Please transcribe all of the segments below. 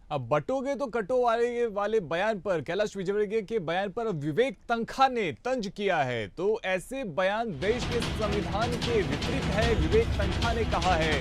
अब बटोगे तो कटो वाले बयान पर, कैलाश विजयवर्गीय के बयान पर विवेक तन्खा ने तंज किया है। तो ऐसे बयान देश के संविधान के विपरीत है, विवेक तन्खा ने कहा है।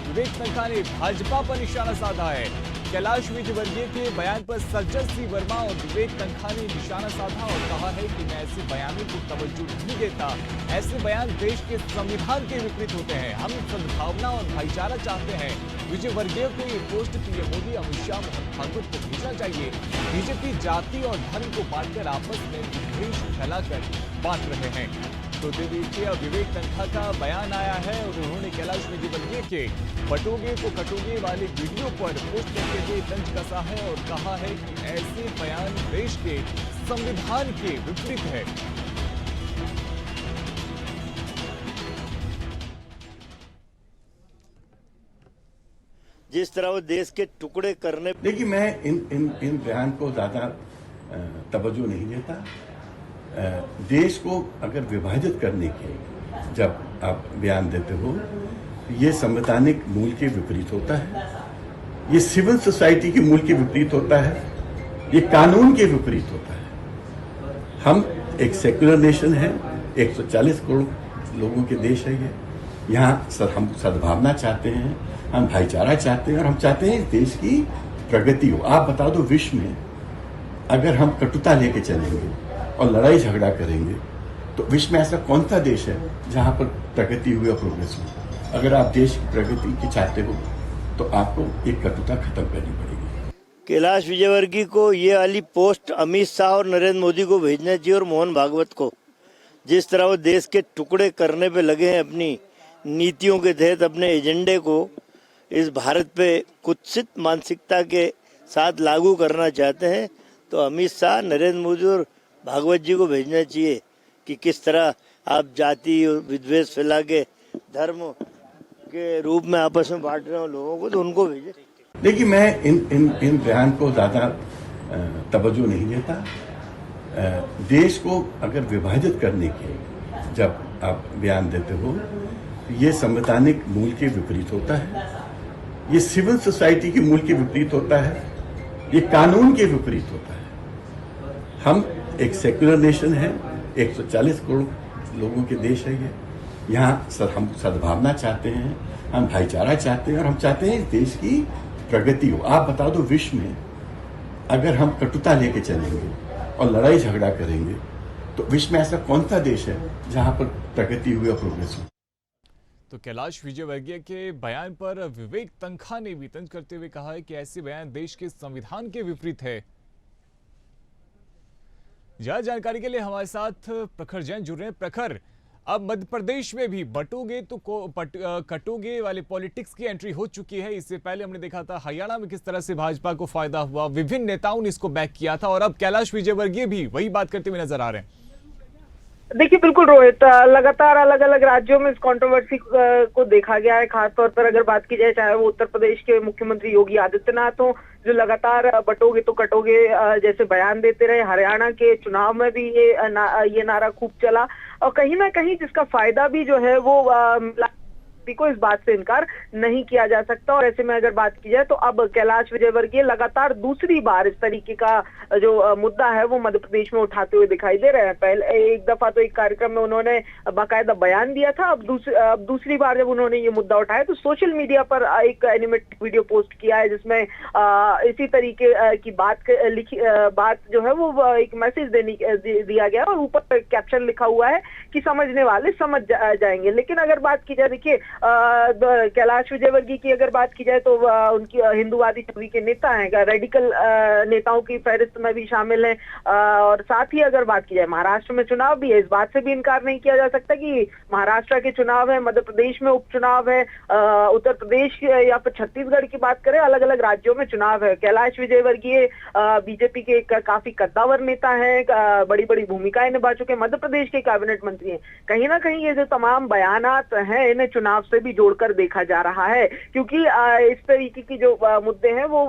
विवेक तन्खा ने भाजपा पर निशाना साधा है। कैलाश विजयवर्गीय के बयान पर सज्जन सिंह वर्मा और विवेक तन्खा ने निशाना साधा और कहा है कि मैं ऐसे बयानों को तवज्जो नहीं देता। ऐसे बयान देश के संविधान के विपरीत होते हैं। हम सद्भावना और भाईचारा चाहते हैं। विजयवर्गीय को ये पोस्ट पीएम मोदी, अमित शाह, मोहन भागवत को भेजना चाहिए। बीजेपी जाति और धर्म को बांटकर आपस में विद्वेष फैलाकर बांट रहे हैं। तो देखिए, विवेक तन्खा का बयान आया है और उन्होंने कैलाश विजयवर्गीय के बटोगे तो कटोगे वाले वीडियो पर पोस्ट करके हुए तंज कसा है और कहा है कि ऐसे बयान देश के संविधान के विपरीत है। जिस तरह वो देश के टुकड़े करने, देखिए मैं इन बयान को ज्यादा तवज्जो नहीं देता। देश को अगर विभाजित करने के जब आप बयान देते हो तो ये संवैधानिक मूल के विपरीत होता है, ये सिविल सोसाइटी के मूल के विपरीत होता है, ये कानून के विपरीत होता है। हम एक सेक्युलर नेशन है, 140 करोड़ लोगों के देश है ये। यहाँ हम सद्भावना चाहते हैं, हम भाईचारा चाहते हैं और हम चाहते हैं इस देश की प्रगति हो। आप बता दो, विश्व में अगर हम कटुता लेके चलेंगे और लड़ाई झगड़ा करेंगे तो विश्व में ऐसा कौन सा देश है जहां पर प्रगति हुई और प्रोग्रेस हुई। अगर आप देश की प्रगति की चाहते हो तो आपको एक कटुता खत्म करनी पड़ेगी। कैलाश विजयवर्गीय को ये वाली पोस्ट अमित शाह और नरेंद्र मोदी को भेजना चाहिए और मोहन भागवत को। जिस तरह वो देश के टुकड़े करने पे लगे हैं, अपनी नीतियों के तहत अपने एजेंडे को इस भारत पे कुत्सित मानसिकता के साथ लागू करना चाहते हैं, तो अमित शाह, नरेंद्र मोदी और भागवत जी को भेजना चाहिए कि किस तरह आप जाति और विद्वेष फैला के धर्म के रूप में आपस में बांट रहे हो लोगों को, तो उनको भेजे। देखिए मैं इन बयान को ज्यादा तवज्जो नहीं देता। देश को अगर विभाजित करने के जब आप बयान देते हो तो ये संवैधानिक मूल के विपरीत होता है, ये सिविल सोसाइटी के मूल के विपरीत होता है, ये कानून के विपरीत होता है। हम एक सेक्युलर नेशन है, 140 करोड़ लोगों के देश है ये। यहाँ हम सद्भावना चाहते हैं, हम भाईचारा चाहते हैं और हम चाहते हैं इस देश की प्रगति हो। आप बता दो, विश्व में अगर हम कटुता लेके चलेंगे और लड़ाई झगड़ा करेंगे तो विश्व में ऐसा कौन सा देश है जहां पर प्रगति हुई और प्रोग्रेस हुई। तो कैलाश विजयवर्गीय के बयान पर विवेक तन्खा ने भी तंज करते हुए कहा है कि ऐसे बयान देश के संविधान के विपरीत है। ज्यादा जानकारी के लिए हमारे साथ प्रखर जैन जुड़ रहे हैं। प्रखर, अब मध्य प्रदेश में भी बटोगे तो कटोगे वाले पॉलिटिक्स की एंट्री हो चुकी है। इससे पहले हमने देखा था हरियाणा में किस तरह से भाजपा को फायदा हुआ, विभिन्न नेताओं ने इसको बैक किया था और अब कैलाश विजयवर्गीय भी वही बात करते हुए नजर आ रहे हैं। देखिए बिल्कुल रोहित, लगातार अलग अलग राज्यों में इस कंट्रोवर्सी को देखा गया है। खासतौर पर अगर बात की जाए, चाहे वो उत्तर प्रदेश के मुख्यमंत्री योगी आदित्यनाथ हो, जो लगातार बटोगे तो कटोगे जैसे बयान देते रहे। हरियाणा के चुनाव में भी ये नारा खूब चला और कहीं ना कहीं जिसका फायदा भी जो है वो को इस बात से इनकार नहीं किया जा सकता। और ऐसे में अगर बात की जाए तो अब कैलाश विजयवर्गीय लगातार दूसरी बार इस तरीके का जो मुद्दा है वो मध्य प्रदेश में उठाते हुए दिखाई दे रहे हैं। पहले एक दफा तो एक कार्यक्रम में उन्होंने बाकायदा बयान दिया था, अब दूसरी बार जब उन्होंने ये मुद्दा उठाया तो सोशल मीडिया पर एक एनिमेटेड वीडियो पोस्ट किया है जिसमें इसी तरीके की बात जो है वो एक मैसेज दिया गया और ऊपर कैप्शन लिखा हुआ है कि समझने वाले समझ जाएंगे। लेकिन अगर बात की जाए, देखिए कैलाश विजयवर्गीय की अगर बात की जाए तो उनकी हिंदूवादी छवि के नेता हैं, रेडिकल नेताओं की फहरिस्त में भी शामिल हैं। और साथ ही अगर बात की जाए महाराष्ट्र में चुनाव भी है, इस बात से भी इनकार नहीं किया जा सकता कि महाराष्ट्र के चुनाव है, मध्य प्रदेश में उपचुनाव है, उत्तर प्रदेश या फिर छत्तीसगढ़ की बात करें, अलग अलग राज्यों में चुनाव है। कैलाश विजयवर्गीय बीजेपी के काफी कद्दावर नेता है, बड़ी बड़ी भूमिकाएं निभा चुके मध्य प्रदेश के कैबिनेट मंत्री हैं। कहीं ना कहीं ये जो तमाम बयानात हैं इन्हें चुनाव चुनाव से भी जोड़कर देखा जा रहा है, क्योंकि इस तरीके की जो मुद्दे हैं वो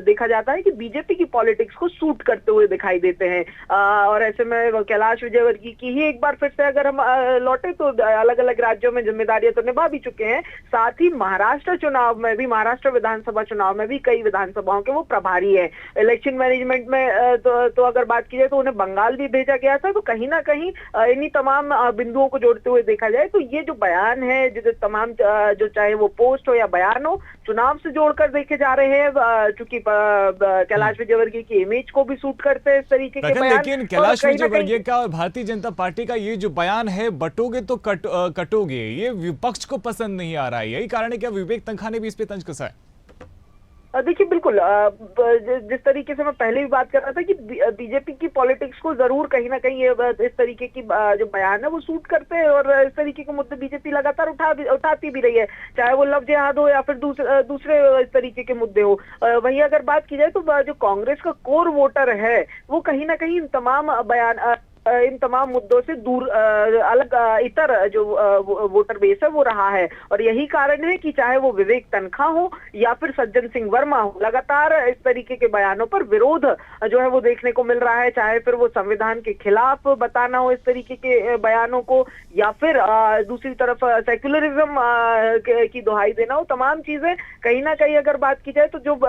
देखा जाता है कि बीजेपी की पॉलिटिक्स को सूट करते हुए दिखाई देते हैं। और ऐसे में कैलाश विजयवर्गीय की ही एक बार फिर से अगर हम लौटे तो अलग अलग राज्यों में जिम्मेदारियां तो निभा भी चुके हैं, साथ ही महाराष्ट्र चुनाव में भी, महाराष्ट्र विधानसभा चुनाव में भी कई विधानसभाओं के वो प्रभारी है। इलेक्शन मैनेजमेंट में तो अगर बात की जाए तो उन्हें बंगाल भी भेजा गया था। तो कहीं ना कहीं इन्हीं तमाम बिंदुओं को जोड़ते हुए देखा जाए तो ये जो बयान है, जो तमाम जो चाहे वो पोस्ट हो या बयान हो, चुनाव से जोड़कर देखे जा रहे हैं, चूंकि कैलाश विजयवर्गीय की इमेज को भी सूट करते हैं इस तरीके के बयान। लेकिन कैलाश विजयवर्गीय का और भारतीय जनता पार्टी का ये जो बयान है, बटोगे तो कटोगे, ये विपक्ष को पसंद नहीं आ रहा है। यही कारण है कि विवेक तनखा ने भी इस पे तंज कसा है। देखिए बिल्कुल, जिस तरीके से मैं पहले भी बात कर रहा था कि बीजेपी की पॉलिटिक्स को जरूर कहीं ना कहीं इस तरीके की जो बयान है वो सूट करते हैं, और इस तरीके के मुद्दे बीजेपी लगातार उठाती भी रही है, चाहे वो लव जिहाद हो या फिर दूसरे इस तरीके के मुद्दे हो। वहीं अगर बात की जाए तो जो कांग्रेस का कोर वोटर है वो कहीं ना कहीं इन तमाम मुद्दों से दूर, अलग इतर जो वोटर बेस है वो रहा है। और यही कारण है कि चाहे वो विवेक तनखा हो या फिर सज्जन सिंह वर्मा हो, लगातार इस तरीके के बयानों पर विरोध जो है वो देखने को मिल रहा है, चाहे फिर वो संविधान के खिलाफ बताना हो इस तरीके के बयानों को, या फिर दूसरी तरफ सेक्युलरिज्म की दुहाई देना हो। तमाम चीजें कहीं ना कहीं अगर बात की जाए तो जो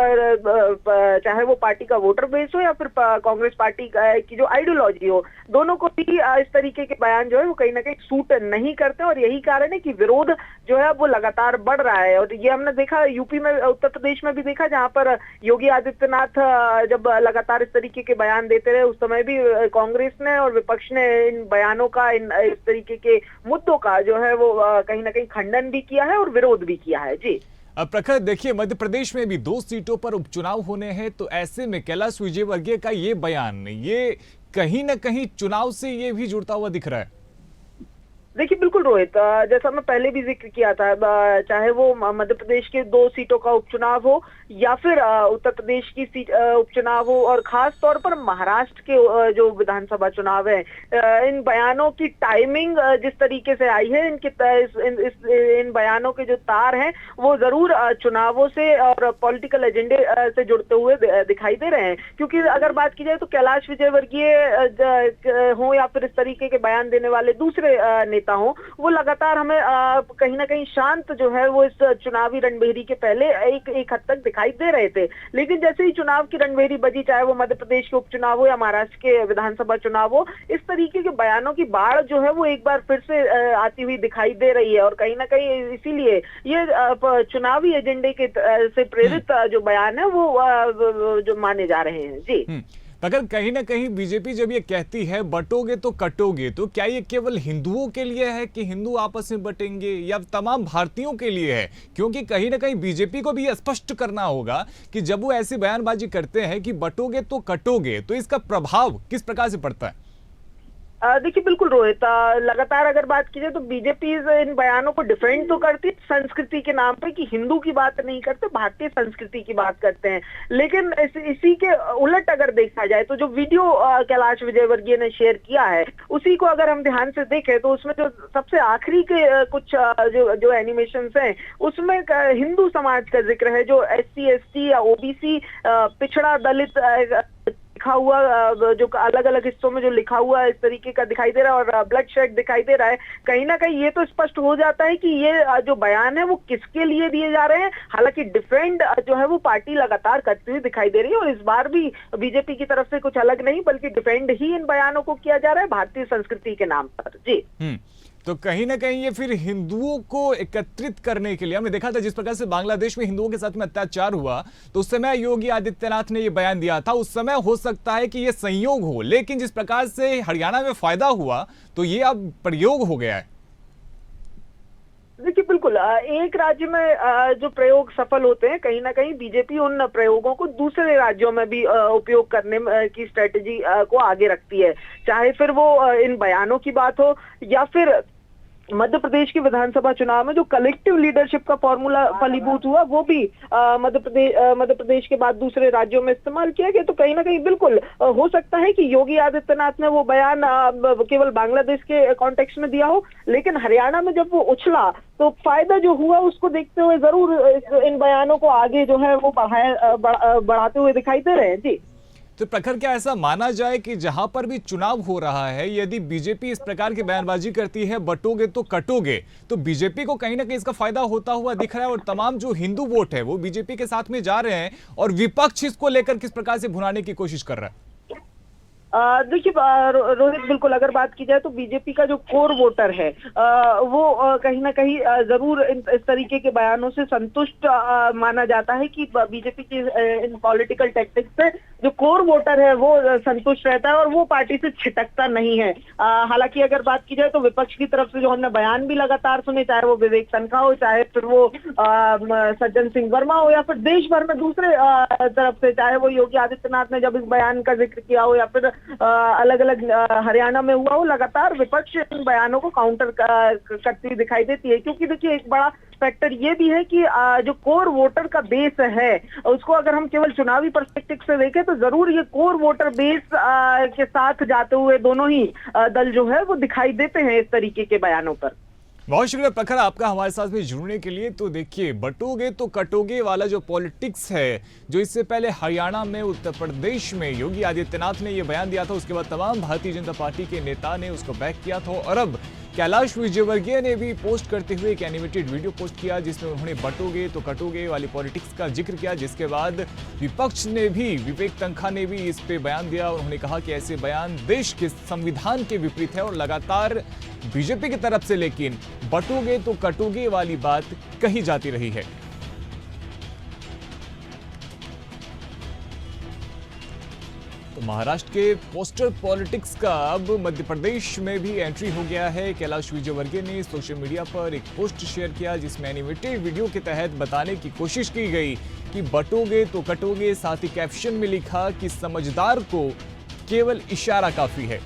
चाहे वो पार्टी का वोटर बेस हो या फिर कांग्रेस पार्टी की जो आइडियोलॉजी हो, दोनों को भी इस तरीके के बयान जो है वो कहीं ना कहीं सूट नहीं करते। और यही कारण है कि विरोध जो है वो लगातार बढ़ रहा है। और ये हमने देखा यूपी में, उत्तर प्रदेश में भी देखा, जहां पर योगी आदित्यनाथ जब लगातार इस तरीके के बयान देते रहे, उस समय भी कांग्रेस ने और विपक्ष ने इन बयानों का, इस तरीके के मुद्दों का जो है वो कहीं ना कहीं खंडन भी किया है और विरोध भी किया है। जी अब प्रखर, देखिए मध्य प्रदेश में भी 2 सीटों पर उपचुनाव होने हैं, तो ऐसे में कैलाश विजयवर्गीय का ये बयान, ये कहीं ना कहीं चुनाव से ये भी जुड़ता हुआ दिख रहा है। देखिए बिल्कुल रोहित, जैसा मैं पहले भी जिक्र किया था, चाहे वो मध्य प्रदेश के 2 सीटों का उपचुनाव हो या फिर उत्तर प्रदेश की सीट उपचुनाव हो, और खास तौर पर महाराष्ट्र के जो विधानसभा चुनाव है, इन बयानों की टाइमिंग जिस तरीके से आई है, इन बयानों के जो तार हैं वो जरूर चुनावों से और पॉलिटिकल एजेंडे से जुड़ते हुए दिखाई दे रहे हैं। क्योंकि अगर बात की जाए तो कैलाश विजयवर्गीय हो या फिर इस तरीके के बयान देने वाले दूसरे हो, वो लगातार हमें कहीं ना कहीं शांत जो है वो इस चुनावी रणभेरी के पहले एक हद तक दिखाई दे रहे थे। लेकिन जैसे ही चुनाव की रणभेरी बजी, चाहे वो मध्य प्रदेश के उपचुनाव हो या महाराष्ट्र के विधानसभा चुनाव हो, इस तरीके के बयानों की बाढ़ जो है वो एक बार फिर से आती हुई दिखाई दे रही है। और कहीं ना कहीं इसीलिए ये चुनावी एजेंडे के से प्रेरित जो बयान है वो जो माने जा रहे हैं। जी अगर कहीं ना कहीं बीजेपी जब ये कहती है बटोगे तो कटोगे, तो क्या ये केवल हिंदुओं के लिए है कि हिंदू आपस में बटेंगे, या तमाम भारतीयों के लिए है? क्योंकि कहीं ना कहीं बीजेपी को भी स्पष्ट करना होगा कि जब वो ऐसी बयानबाजी करते हैं कि बटोगे तो कटोगे, तो इसका प्रभाव किस प्रकार से पड़ता है? देखिए बिल्कुल रोहित, लगातार अगर बात की जाए तो बीजेपी इन बयानों को डिफेंड तो करती है संस्कृति के नाम पे, कि हिंदू की बात नहीं करते, भारतीय संस्कृति की बात करते हैं। लेकिन इसी के उलट अगर देखा जाए तो जो वीडियो कैलाश विजयवर्गीय ने शेयर किया है, उसी को अगर हम ध्यान से देखें तो उसमें जो सबसे आखिरी के कुछ जो एनिमेशंस हैं उसमें हिंदू समाज का जिक्र है, जो SC ST या OBC पिछड़ा दलित लिखा हुआ, जो अलग अलग हिस्सों में जो लिखा हुआ है इस तरीके का दिखाई दे रहा है, और ब्लड शेड दिखाई दे रहा है। कहीं ना कहीं ये तो स्पष्ट हो जाता है कि ये जो बयान है वो किसके लिए दिए जा रहे हैं। हालांकि डिफेंड जो है वो पार्टी लगातार करती हुई दिखाई दे रही है, और इस बार भी बीजेपी की तरफ से कुछ अलग नहीं बल्कि डिफेंड ही इन बयानों को किया जा रहा है भारतीय संस्कृति के नाम पर। जी तो कहीं ना कहीं ये फिर हिंदुओं को एकत्रित करने के लिए, हमने देखा था जिस प्रकार से बांग्लादेश में हिंदुओं के साथ में अत्याचार हुआ, तो उस समय योगी आदित्यनाथ ने ये बयान दिया था। उस समय हो सकता है कि ये संयोग हो, लेकिन जिस प्रकार से हरियाणा में फायदा हुआ तो ये अब प्रयोग हो गया है। देखिए बिल्कुल, एक राज्य में जो प्रयोग सफल होते हैं, कहीं ना कहीं बीजेपी उन प्रयोगों को दूसरे राज्यों में भी उपयोग करने की स्ट्रेटेजी को आगे रखती है। चाहे फिर वो इन बयानों की बात हो या फिर मध्य प्रदेश के विधानसभा चुनाव में जो कलेक्टिव लीडरशिप का फॉर्मूला फलीभूत हुआ वो भी मध्य प्रदेश के बाद दूसरे राज्यों में इस्तेमाल किया गया। तो कहीं ना कहीं बिल्कुल हो सकता है कि योगी आदित्यनाथ ने वो बयान केवल बांग्लादेश के कॉन्टेक्स्ट में दिया हो, लेकिन हरियाणा में जब वो उछला तो फायदा जो हुआ उसको देखते हुए जरूर इन बयानों को आगे जो है वो बढ़ाते हुए दिखाई दे रहे हैं। जी तो प्रखर, क्या ऐसा माना जाए कि जहां पर भी चुनाव हो रहा है, यदि बीजेपी इस प्रकार की बयानबाजी करती है बटोगे तो कटोगे, तो बीजेपी को कहीं ना कहीं इसका फायदा होता हुआ दिख रहा है और तमाम जो हिंदू वोट है वो बीजेपी के साथ में जा रहे हैं और विपक्ष इसको लेकर किस प्रकार से भुनाने की कोशिश कर रहा है? देखिए रोहित, बिल्कुल अगर बात की जाए तो बीजेपी का जो कोर वोटर है वो कहीं ना कहीं जरूर इस तरीके के बयानों से संतुष्ट माना जाता है कि बीजेपी की इन पॉलिटिकल टैक्टिक्स से जो कोर वोटर है वो संतुष्ट रहता है और वो पार्टी से छिटकता नहीं है। हालांकि अगर बात की जाए तो विपक्ष की तरफ से जो हमने बयान भी लगातार सुने, चाहे वो विवेक तनखा हो, चाहे फिर वो सज्जन सिंह वर्मा हो, या फिर देश भर में दूसरे तरफ से चाहे वो योगी आदित्यनाथ ने जब इस बयान का जिक्र किया हो या फिर अलग अलग हरियाणा में हुआ हो, लगातार विपक्ष इन बयानों को काउंटर करती हुई दिखाई देती है। क्योंकि देखिए एक बड़ा फैक्टर ये भी है कि जो कोर वोटर का बेस है उसको अगर हम केवल चुनावी पर्सपेक्टिव से देखें तो जरूर ये कोर वोटर बेस के साथ जाते हुए दोनों ही दल जो है वो दिखाई देते हैं इस तरीके के बयानों पर। बहुत शुक्रिया प्रखर आपका हमारे साथ में जुड़ने के लिए। तो देखिए, बटोगे तो कटोगे वाला जो पॉलिटिक्स है, जो इससे पहले हरियाणा में, उत्तर प्रदेश में योगी आदित्यनाथ ने यह बयान दिया था, उसके बाद तमाम भारतीय जनता पार्टी के नेता ने उसको बैक किया था और अब कैलाश विजयवर्गीय ने भी पोस्ट करते हुए एक एनिमेटेड वीडियो पोस्ट किया जिसमें उन्होंने बटोगे तो कटोगे वाली पॉलिटिक्स का जिक्र किया, जिसके बाद विपक्ष ने भी, विवेक तनखा ने भी इस पे बयान दिया और उन्होंने कहा कि ऐसे बयान देश के संविधान के विपरीत है और लगातार बीजेपी की तरफ से लेकिन बटोगे तो कटोगे वाली बात कही जाती रही है। तो महाराष्ट्र के पोस्टर पॉलिटिक्स का अब मध्य प्रदेश में भी एंट्री हो गया है। कैलाश विजयवर्गीय ने सोशल मीडिया पर एक पोस्ट शेयर किया जिसमें एनिमेटेड वीडियो के तहत बताने की कोशिश की गई कि बटोगे तो कटोगे, साथ ही कैप्शन में लिखा कि समझदार को केवल इशारा काफी है।